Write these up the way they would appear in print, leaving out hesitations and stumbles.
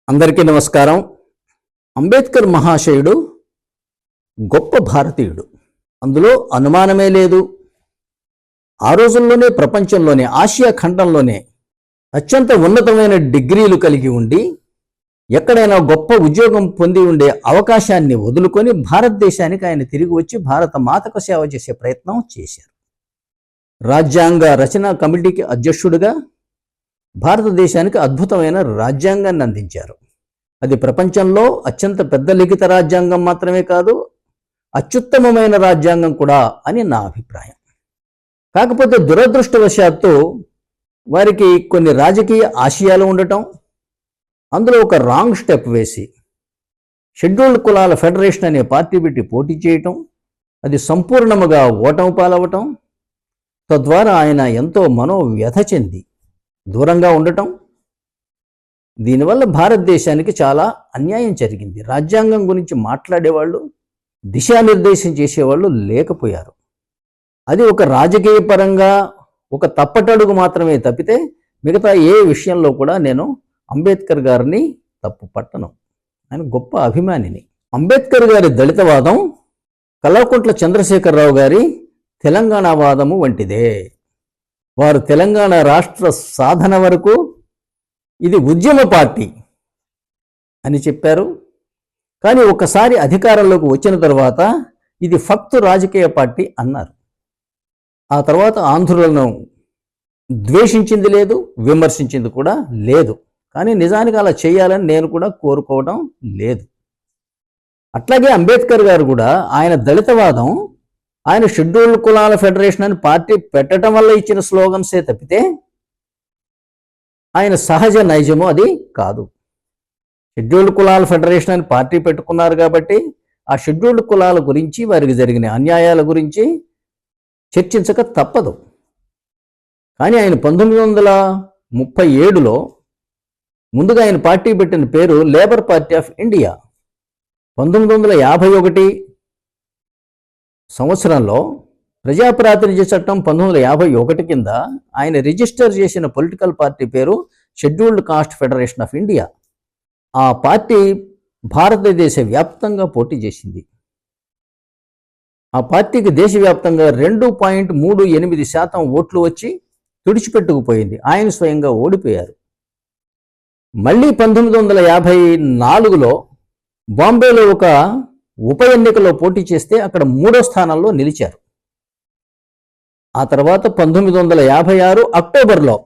అందరికీ నమస్కారం. అంబేద్కర్ మహాశయుడు గొప్ప భారతీయుడు, అందులో అనుమానమే లేదు. ఆ రోజుల్లోనే ప్రపంచంలోనే ఆసియా ఖండంలోనే అత్యంత ఉన్నతమైన డిగ్రీలు కలిగి ఉండి ఎక్కడైనా గొప్ప ఉద్యోగం పొంది ఉండే అవకాశాన్ని వదులుకొని భారతదేశానికి ఆయన తిరిగి వచ్చి భారత మాతకు సేవ చేసే ప్రయత్నం చేశారు. రాజ్యాంగ రచనా కమిటీకి అధ్యక్షుడిగా భారతదేశానికి అద్భుతమైన రాజ్యాంగాన్ని అందించారు. అది ప్రపంచంలో అత్యంత పెద్ద లిఖిత రాజ్యాంగం మాత్రమే కాదు, అత్యుత్తమమైన రాజ్యాంగం కూడా అని నా అభిప్రాయం. కాకపోతే దురదృష్టవశాత్తు వారికి కొన్ని రాజకీయ ఆశయాలు ఉండటం, అందులో ఒక రాంగ్ స్టెప్ వేసి షెడ్యూల్డ్ కులాల ఫెడరేషన్ అనే పార్టీ పెట్టి పోటీ చేయటం, అది సంపూర్ణముగా ఓటమి పాలవటం, తద్వారా ఆయన ఎంతో మనోవ్యథ చెంది దూరంగా ఉండటం, దీనివల్ల భారతదేశానికి చాలా అన్యాయం జరిగింది. రాజ్యాంగం గురించి మాట్లాడేవాళ్ళు, దిశానిర్దేశం చేసేవాళ్ళు లేకపోయారు. అది ఒక రాజకీయ పరంగా ఒక తప్పటడుగు మాత్రమే తప్పితే మిగతా ఏ విషయంలో కూడా నేను అంబేద్కర్ గారిని తప్పు పట్టను. ఆయన గొప్ప అభిమానిని. అంబేద్కర్ గారి దళితవాదం కల్వకుంట్ల చంద్రశేఖరరావు గారి తెలంగాణ వాదము వంటిదే. వారు తెలంగాణ రాష్ట్ర సాధన వరకు ఇది ఉద్యమ పార్టీ అని చెప్పారు. కానీ ఒకసారి అధికారంలోకి వచ్చిన తర్వాత ఇది ఫక్తు రాజకీయ పార్టీ అన్నారు. ఆ తర్వాత ఆంధ్రులను ద్వేషించింది లేదు, విమర్శించింది కూడా లేదు. కానీ నిజానికి అలా చేయాలని నేను కూడా కోరుకోవడం లేదు. అట్లాగే అంబేద్కర్ గారు కూడా ఆయన దళితవాదం, ఆయన షెడ్యూల్డ్ కులాల ఫెడరేషన్ అని పార్టీ పెట్టడం వల్ల ఇచ్చిన స్లోగన్సే తప్పితే ఆయన సహజ నైజము అది కాదు. షెడ్యూల్డ్ కులాల ఫెడరేషన్ అని పార్టీ పెట్టుకున్నారు కాబట్టి ఆ షెడ్యూల్డ్ కులాల గురించి, వారికి జరిగిన అన్యాయాల గురించి చర్చించక తప్పదు. కానీ ఆయన 1937లో ముందుగా ఆయన పార్టీ పెట్టిన పేరు లేబర్ పార్టీ ఆఫ్ ఇండియా. 1951 సంవత్సరంలో ప్రజాప్రాతినిధ్య చట్టం 1951 కింద ఆయన రిజిస్టర్ చేసిన పొలిటికల్ పార్టీ పేరు scheduled cost federation of India. ఆ పార్టీ భారతదేశ వ్యాప్తంగా పోటీ చేసింది. ఆ పార్టీకి దేశవ్యాప్తంగా 2.38% ఓట్లు వచ్చి తుడిచిపెట్టుకుపోయింది. ఆయన స్వయంగా ఓడిపోయారు. మళ్ళీ 1954లో బాంబేలో ఒక ఉప ఎన్నికలో పోటీ చేస్తే అక్కడ 3వ స్థానంలో నిలిచారు. ఆ తర్వాత 1956 అక్టోబర్లో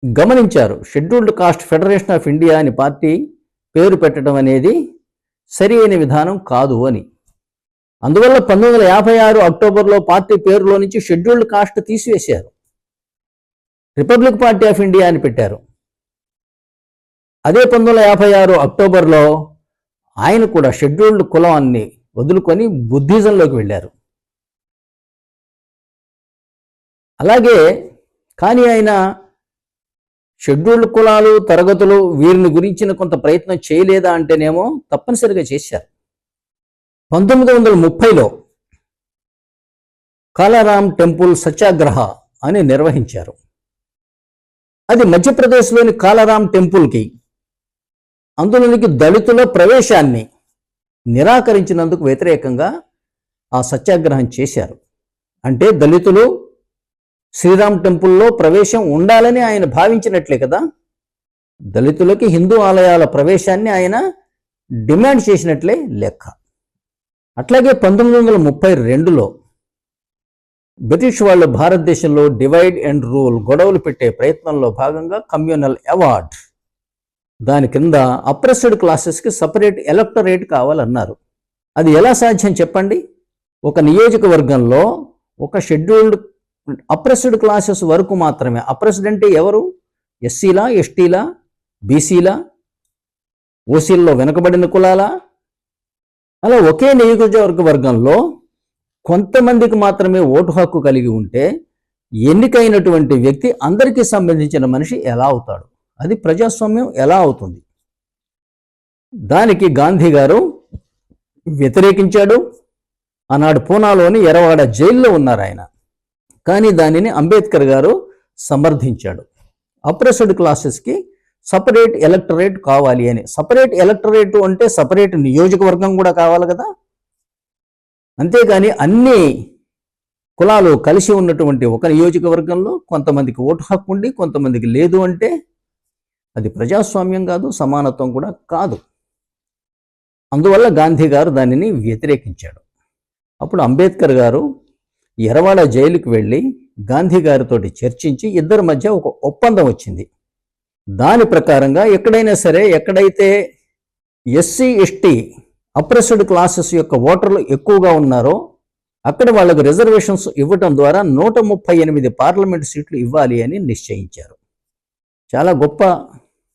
గమనించారు scheduled cost federation of India అని పార్టీ పేరు పెట్టడం అనేది సరి అయిన విధానం కాదు అని. అందువల్ల 1956 అక్టోబర్లో పార్టీ పేరులో నుంచి షెడ్యూల్డ్ కాస్ట్ తీసివేశారు, రిపబ్లిక్ పార్టీ ఆఫ్ ఇండియా అని పెట్టారు. అదే 1956 అక్టోబర్లో ఆయన కూడా షెడ్యూల్డ్ కులాన్ని వదులుకొని బుద్ధిజంలోకి వెళ్ళారు. అలాగే కానీ ఆయన షెడ్యూల్డ్ కులాలు, తరగతులు వీరిని గురించిన కొంత ప్రయత్నం చేయలేదా అంటేనేమో తప్పనిసరిగా చేశారు. 1930లో కాలారాం టెంపుల్ సత్యాగ్రహ అని నిర్వహించారు. అది మధ్యప్రదేశ్లోని కాలారాం టెంపుల్కి అందులోనికి దళితుల ప్రవేశాన్ని నిరాకరించినందుకు వ్యతిరేకంగా ఆ సత్యాగ్రహం చేశారు. అంటే దళితులు శ్రీరామ్ టెంపుల్లో ప్రవేశం ఉండాలని ఆయన భావించినట్లే కదా. దళితులకి హిందూ ఆలయాల ప్రవేశాన్ని ఆయన డిమాండ్ చేసినట్లే లెక్క. అట్లాగే 1932లో బ్రిటిష్ వాళ్ళు భారతదేశంలో డివైడ్ అండ్ రూల్ గొడవలు పెట్టే ప్రయత్నంలో భాగంగా కమ్యూనల్ అవార్డ్, దాని కింద అప్రెస్డ్ క్లాసెస్కి సపరేట్ ఎలక్టరేట్ కావాలన్నారు. అది ఎలా సాధ్యం చెప్పండి? ఒక నియోజకవర్గంలో ఒక షెడ్యూల్డ్ అప్రెస్డ్ క్లాసెస్ వరకు మాత్రమే. అప్రెస్డ్ అంటే ఎవరు? ఎస్సీలా, ఎస్టీలా, బీసీలా, ఓసీల్లో వెనుకబడిన కులాలా? అలా ఒకే నియోజకవర్గంలో కొంతమందికి మాత్రమే ఓటు హక్కు కలిగి ఉంటే ఎన్నికైనటువంటి వ్యక్తి అందరికీ సంబంధించిన మనిషి ఎలా అవుతాడు? అది ప్రజాస్వామ్యం ఎలా అవుతుంది? దానికి గాంధీ గారు వ్యతిరేకించాడు. ఆనాడు పూనాలోని ఎరవాడ జైల్లో ఉన్నారు ఆయన. కానీ దానిని అంబేద్కర్ గారు సమర్థించాడు. అప్రెస్డ్ క్లాసెస్కి సపరేట్ ఎలక్టరేట్ కావాలి అని. సపరేట్ ఎలక్టరేట్ అంటే సపరేట్ నియోజకవర్గం కూడా కావాలి కదా. అంతేగాని అన్ని కులాలు కలిసి ఉన్నటువంటి ఒక నియోజకవర్గంలో కొంతమందికి ఓటు హక్కు ఉండి కొంతమందికి లేదు అంటే అది ప్రజాస్వామ్యం కాదు, సమానత్వం కూడా కాదు. అందువల్ల గాంధీ గారు దానిని వ్యతిరేకించాడు. అప్పుడు అంబేద్కర్ గారు ఎర్రవాడ జైలుకి వెళ్ళి గాంధీ గారితో చర్చించి ఇద్దరి మధ్య ఒక ఒప్పందం వచ్చింది. దాని ప్రకారంగా ఎక్కడైనా సరే, ఎక్కడైతే ఎస్సీ ఎస్టీ అప్రెస్డ్ క్లాసెస్ యొక్క ఓటర్లు ఎక్కువగా ఉన్నారో అక్కడ వాళ్ళకు రిజర్వేషన్స్ ఇవ్వటం ద్వారా 138 పార్లమెంట్ సీట్లు ఇవ్వాలి అని నిశ్చయించారు. చాలా గొప్ప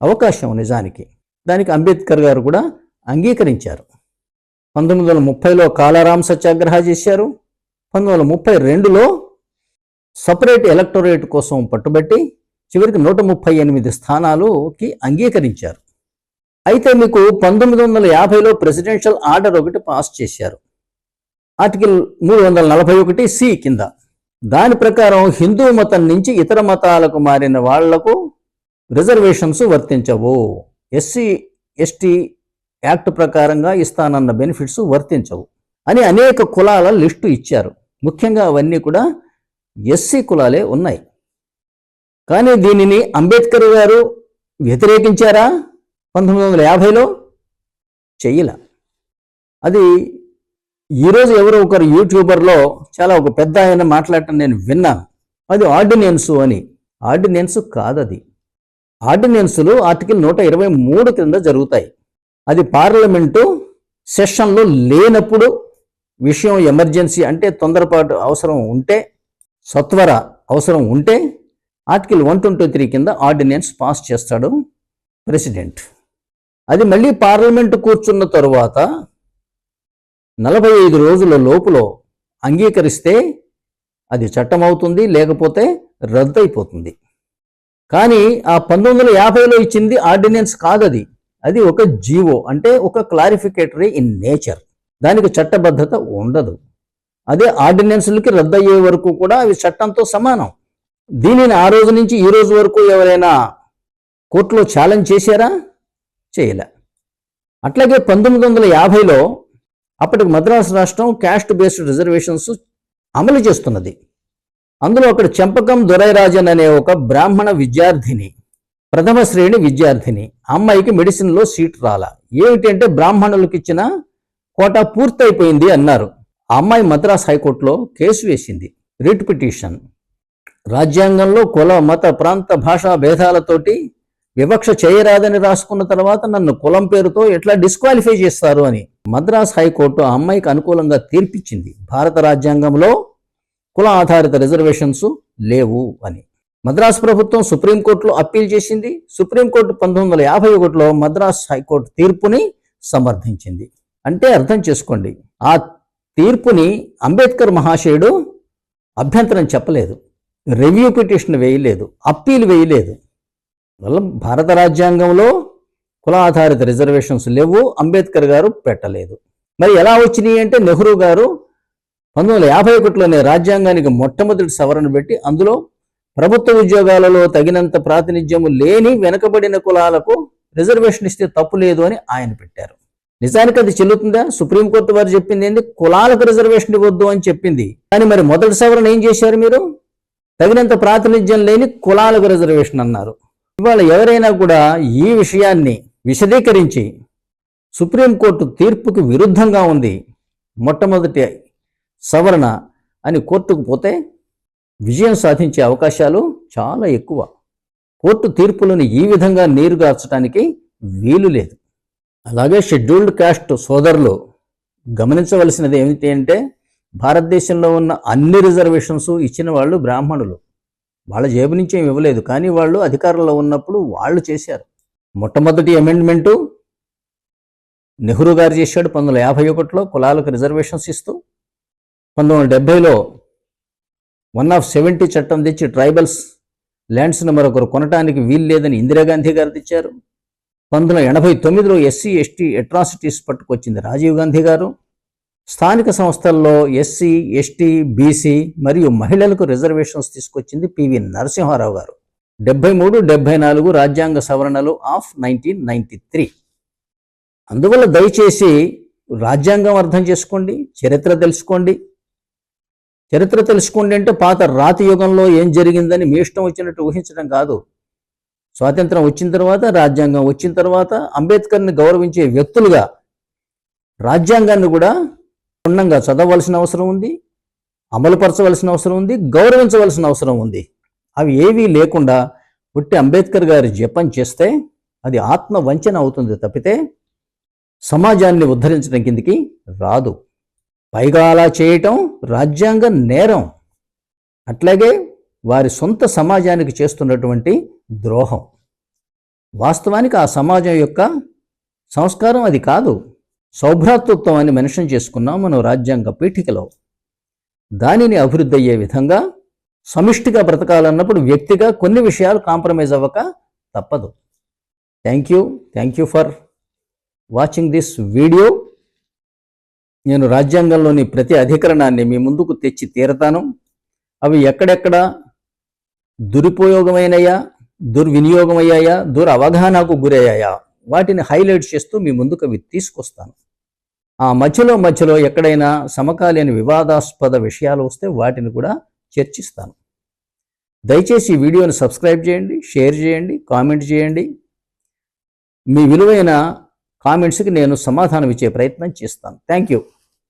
అవకాశం నిజానికి. దానికి అంబేద్కర్ గారు కూడా అంగీకరించారు. 1930లో కాలారాం సత్యాగ్రహ చేశారు. 1932లో సపరేట్ ఎలక్టోరేట్ కోసం పట్టుబట్టి చివరికి 138 స్థానాలుకి అంగీకరించారు. అయితే మీకు 1950లో ప్రెసిడెన్షియల్ ఆర్డర్ ఒకటి పాస్ చేశారు, ఆర్టికల్ 341C కింద. దాని ప్రకారం హిందూ మతం నుంచి ఇతర మతాలకు మారిన వాళ్లకు రిజర్వేషన్స్ వర్తించవు. ఎస్సీ ఎస్టీ యాక్ట్ ప్రకారంగా ఇస్తానన్న బెనిఫిట్స్ వర్తించవు అని అనేక కులాల లిస్టు ఇచ్చారు. ముఖ్యంగా అవన్నీ కూడా ఎస్సీ కులాలే ఉన్నాయి. కానీ దీనిని అంబేద్కర్ గారు వ్యతిరేకించారా? 1950లో చెయ్యల. అది ఈరోజు ఎవరో ఒకరు యూట్యూబర్లో చాలా ఒక పెద్ద ఆయన మాట్లాడటం నేను విన్నాను. అది ఆర్డినెన్సు అని. ఆర్డినెన్స్ కాదది. ఆర్డినెన్సులు ఆర్టికల్ 123 కింద జరుగుతాయి. అది పార్లమెంటు సెషన్లో లేనప్పుడు, విషయం ఎమర్జెన్సీ అంటే తొందరపాటు అవసరం ఉంటే, సత్వర అవసరం ఉంటే ఆర్టికల్ 123 కింద ఆర్డినెన్స్ పాస్ చేస్తాడు ప్రెసిడెంట్. అది మళ్ళీ పార్లమెంటు కూర్చున్న తరువాత 45 రోజుల లోపులో అంగీకరిస్తే అది చట్టం అవుతుంది, లేకపోతే రద్దు అయిపోతుంది. కానీ ఆ 1950లో ఇచ్చింది ఆర్డినెన్స్ కాదది. అది ఒక జీవో, అంటే ఒక క్లారిఫికేటరీ ఇన్ నేచర్. దానికి చట్టబద్ధత ఉండదు. అదే ఆర్డినెన్స్లకి రద్దు అయ్యే వరకు కూడా అవి చట్టంతో సమానం. దీనిని ఆ రోజు నుంచి ఈ రోజు వరకు ఎవరైనా కోర్టులో ఛాలెంజ్ చేశారా? చేయలే. అట్లాగే 1950లో అప్పటికి మద్రాసు రాష్ట్రం క్యాస్ట్ బేస్డ్ రిజర్వేషన్స్ అమలు చేస్తున్నది. అందులో అక్కడ చెంపకం దొరైరాజన్ అనే ఒక బ్రాహ్మణ విద్యార్థిని, ప్రథమ శ్రేణి విద్యార్థిని, అమ్మాయికి మెడిసిన్లో సీట్ రాలా. ఏమిటంటే బ్రాహ్మణులకు ఇచ్చిన కోటా పూర్తయిపోయింది అన్నారు. ఆ అమ్మాయి మద్రాస్ హైకోర్టులో కేసు వేసింది, రిట్ పిటిషన్. రాజ్యాంగంలో కుల మత ప్రాంత భాషా భేదాలతోటి వివక్ష చేయరాదని రాసుకున్న తర్వాత నన్ను కులం పేరుతో ఎట్లా డిస్క్వాలిఫై చేస్తారు అని మద్రాస్ హైకోర్టు ఆ అమ్మాయికి అనుకూలంగా తీర్పిచ్చింది. భారత రాజ్యాంగంలో కుల ఆధారిత రిజర్వేషన్స్ లేవు అని. మద్రాస్ ప్రభుత్వం సుప్రీంకోర్టులో అప్పీల్ చేసింది. సుప్రీంకోర్టు 1951లో మద్రాస్ హైకోర్టు తీర్పుని సమర్థించింది. అంటే అర్థం చేసుకోండి, ఆ తీర్పుని అంబేద్కర్ మహాశయుడు అభ్యంతరం చెప్పలేదు, రివ్యూ పిటిషన్ వేయలేదు, అప్పీల్ వేయలేదు. వల్ల భారత రాజ్యాంగంలో కుల ఆధారిత రిజర్వేషన్స్ లేవు, అంబేద్కర్ గారు పెట్టలేదు. మరి ఎలా వచ్చినాయి అంటే నెహ్రూ గారు 1951లోనే రాజ్యాంగానికి మొట్టమొదటి సవరణ పెట్టి అందులో ప్రభుత్వ ఉద్యోగాలలో తగినంత ప్రాతినిధ్యము లేని వెనుకబడిన కులాలకు రిజర్వేషన్ ఇస్తే తప్పు లేదు అని ఆయన పెట్టారు. నిజానికి అది చెల్లుతుందా? సుప్రీంకోర్టు వారు చెప్పింది ఏంది? కులాలకు రిజర్వేషన్ ఇవ్వద్దు అని చెప్పింది. కానీ మరి మొదటి సవరణ ఏం చేశారు మీరు? తగినంత ప్రాతినిధ్యం లేని కులాలకు రిజర్వేషన్ అన్నారు. ఇవాళ ఎవరైనా కూడా ఈ విషయాన్ని విశదీకరించి సుప్రీంకోర్టు తీర్పుకి విరుద్ధంగా ఉంది, మొట్టమొదటి సవరణ అని కోర్టుకు పోతే విజయం సాధించే అవకాశాలు చాలా ఎక్కువ. కోర్టు తీర్పులను ఈ విధంగా నీరుగార్చడానికి వీలు లేదు. అలాగే షెడ్యూల్డ్ కాస్ట్ సోదరులు గమనించవలసినది ఏమిటి అంటే, భారతదేశంలో ఉన్న అన్ని రిజర్వేషన్స్ ఇచ్చిన వాళ్ళు బ్రాహ్మణులు. వాళ్ళ జేబు నుంచి ఏమి ఇవ్వలేదు, కానీ వాళ్ళు అధికారంలో ఉన్నప్పుడు వాళ్ళు చేశారు. మొట్టమొదటి అమెండ్మెంటు నెహ్రూ గారు చేశాడు 1951లో కులాలకు రిజర్వేషన్స్ ఇస్తూ. 1970లో 1/70 చట్టం తెచ్చి ట్రైబల్స్ ల్యాండ్స్ను మరొకరు కొనటానికి వీలు లేదని ఇందిరాగాంధీ గారు తెచ్చారు. 1989లో ఎస్సీ ఎస్టీ అట్రాసిటీస్ పట్టుకొచ్చింది రాజీవ్ గాంధీ గారు. స్థానిక సంస్థల్లో ఎస్సీ ఎస్టీ బీసీ మరియు మహిళలకు రిజర్వేషన్స్ తీసుకొచ్చింది పివి నరసింహారావు గారు. 73, 74 రాజ్యాంగ సవరణలు ఆఫ్ 1993. అందువల్ల దయచేసి రాజ్యాంగం అర్థం చేసుకోండి, చరిత్ర తెలుసుకోండి. చరిత్ర తెలుసుకోండి అంటే పాత రాతి యుగంలో ఏం జరిగిందని మీ ఇష్టం వచ్చినట్టు ఊహించడం కాదు. స్వాతంత్రం వచ్చిన తర్వాత, రాజ్యాంగం వచ్చిన తర్వాత అంబేద్కర్ని గౌరవించే వ్యక్తులుగా రాజ్యాంగాన్ని కూడా క్షుణ్ణంగా చదవవలసిన అవసరం ఉంది, అమలుపరచవలసిన అవసరం ఉంది, గౌరవించవలసిన అవసరం ఉంది. అవి ఏవీ లేకుండా పుట్టి అంబేద్కర్ గారి జపం చేస్తే అది ఆత్మ వంచన అవుతుంది తప్పితే సమాజాన్ని ఉద్ధరించడం కిందికి రాదు. పైగా అలా చేయటం రాజ్యాంగ నేరం. అట్లాగే వారి సొంత సమాజానికి చేస్తున్నటువంటి ద్రోహం. వాస్తవానికి ఆ సమాజం యొక్క సంస్కారం అది కాదు. సౌభ్రాతృత్వం అని మెన్షన్ చేసుకున్నాం మనం రాజ్యాంగ పీఠికలో. దానిని అభివృద్ధి అయ్యే విధంగా సమిష్టిగా బ్రతకాలన్నప్పుడు వ్యక్తిగా కొన్ని విషయాలు కాంప్రమైజ్ అవ్వక తప్పదు. Thank you for watching this video. నేను రాజ్యాంగంలోని ప్రతి అధికరణాన్ని మీ ముందుకు తెచ్చి తీరతాను. అవి ఎక్కడెక్కడ దురుపయోగమైనయా, దుర్వినియోగమయ్యాయా, దురవగాహనకు గురయ్యాయా వాటిని హైలైట్ చేస్తూ మీ ముందుకు అవి తీసుకొస్తాను. ఆ మధ్యలో ఎక్కడైనా సమకాలీన వివాదాస్పద విషయాలు వస్తే వాటిని కూడా చర్చిస్తాను. దయచేసి ఈ వీడియోని సబ్స్క్రైబ్ చేయండి, షేర్ చేయండి, కామెంట్ చేయండి. మీ విలువైన కామెంట్స్కి నేను సమాధానం ఇచ్చే ప్రయత్నం చేస్తాను. Thank you.